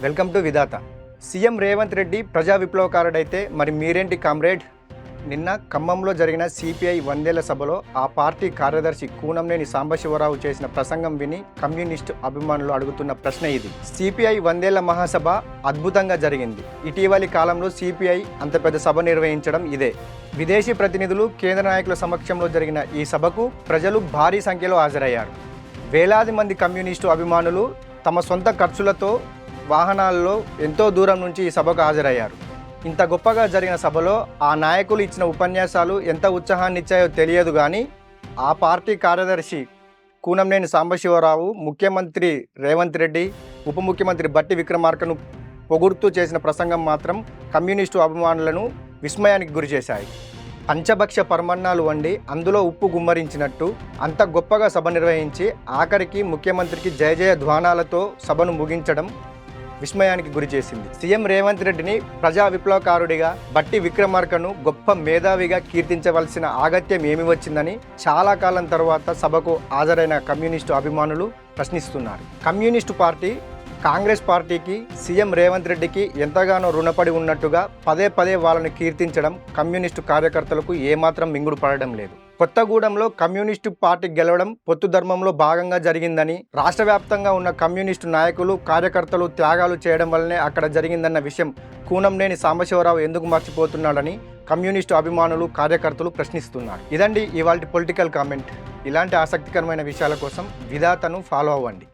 Welcome to Vidhatha. CM Revanth Reddy ప్రజా విప్లవకారుడైతే మరి మీరేంటి కామ్రేడ్? నిన్న ఖమ్మంలో జరిగిన సిపిఐ 100ేళ్ల సభలో ఆ పార్టీ కార్యదర్శి కూనంనేని సాంబశివరావు చేసిన ప్రసంగం విని కమ్యూనిస్టు అభిమానులు అడుగుతున్న ప్రశ్న ఇది. సిపిఐ 100ేళ్ల మహాసభ అద్భుతంగా జరిగింది. ఇటీవలి కాలంలో సిపిఐ అంత పెద్ద సభ నిర్వహించడం ఇదే. విదేశీ ప్రతినిధులు, కేంద్ర నాయకుల సమక్షంలో జరిగిన ఈ సభకు ప్రజలు భారీ సంఖ్యలో హాజరయ్యారు. వేలాది మంది కమ్యూనిస్టు అభిమానులు తమ సొంత ఖర్చులతో వాహనాల్లో ఎంతో దూరం నుంచి ఈ సభకు హాజరయ్యారు. ఇంత గొప్పగా జరిగిన సభలో ఆ నాయకులు ఇచ్చిన ఉపన్యాసాలు ఎంత ఉత్సాహాన్ని ఇచ్చాయో తెలియదు, కానీ ఆ పార్టీ కార్యదర్శి కూనంనేని సాంబశివరావు ముఖ్యమంత్రి రేవంత్ రెడ్డి, ఉప ముఖ్యమంత్రి బట్టి విక్రమార్కను పొగుడుతూ చేసిన ప్రసంగం మాత్రం కమ్యూనిస్టు అభిమానులను విస్మయానికి గురిచేశాయి. పంచభక్ష పరమన్నాలు వండి అందులో ఉప్పు గుమ్మరించినట్టు అంత గొప్పగా సభ నిర్వహించి ఆఖరికి ముఖ్యమంత్రికి జయ జయ ధ్వానాలతో సభను ముగించడం విస్మయానికి గురిచేసింది. సీఎం రేవంత్ రెడ్డిని ప్రజా విప్లవకారుడిగా, బట్టి విక్రమార్కను గొప్ప మేధావిగా కీర్తించవలసిన ఆగత్యం ఏమి వచ్చిందని చాలా కాలం తర్వాత సభకు హాజరైన కమ్యూనిస్టు అభిమానులు ప్రశ్నిస్తున్నారు. కమ్యూనిస్టు పార్టీ కాంగ్రెస్ పార్టీకి, సీఎం రేవంత్ రెడ్డికి ఎంతగానో రుణపడి ఉన్నట్టుగా పదే పదే వాళ్ళని కీర్తించడం కమ్యూనిస్టు కార్యకర్తలకు ఏమాత్రం మింగుడు పడడం లేదు. కొత్తగూడెంలో కమ్యూనిస్టు పార్టీ గెలవడం పొత్తు ధర్మంలో భాగంగా జరిగిందని, రాష్ట్ర వ్యాప్తంగా ఉన్న కమ్యూనిస్టు నాయకులు, కార్యకర్తలు త్యాగాలు చేయడం వల్లనే అక్కడ జరిగిందన్న విషయం కూనంనేని సాంబశివరావు ఎందుకు మర్చిపోతున్నాడని కమ్యూనిస్టు అభిమానులు, కార్యకర్తలు ప్రశ్నిస్తున్నారు. ఇదండి ఇవాల్టి పొలిటికల్ కామెంట్. ఇలాంటి ఆసక్తికరమైన విషయాల కోసం విధాతను ఫాలో అవ్వండి.